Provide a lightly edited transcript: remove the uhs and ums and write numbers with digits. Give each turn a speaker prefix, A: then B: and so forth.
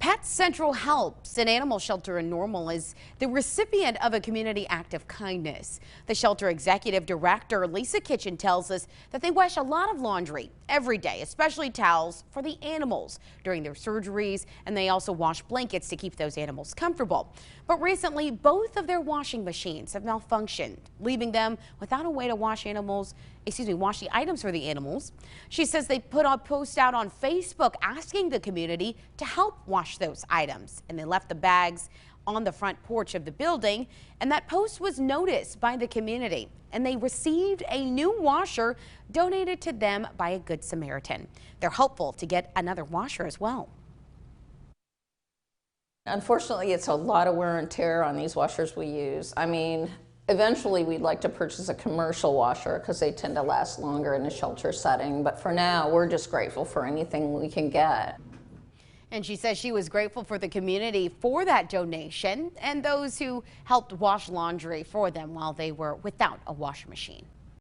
A: Pet Central helps an animal shelter in Normal is the recipient of a community act of kindness. The shelter executive director, Lisa Kitchen, tells us that they wash a lot of laundry every day, especially towels for the animals during their surgeries, and they also wash blankets to keep those animals comfortable. But recently, both of their washing machines have malfunctioned, leaving them without a way to wash the items for the animals. She says they put a post out on Facebook asking the community to help wash those items, and they left the bags on the front porch of the building, and that post was noticed by the community, and they received a new washer donated to them by a Good Samaritan. They're hopeful to get another washer as well.
B: Unfortunately, it's a lot of wear and tear on these washers we use. I mean, eventually we'd like to purchase a commercial washer because they tend to last longer in a shelter setting, but for now we're just grateful for anything we can get.
A: And she says she was grateful for the community for that donation and those who helped wash laundry for them while they were without a washing machine.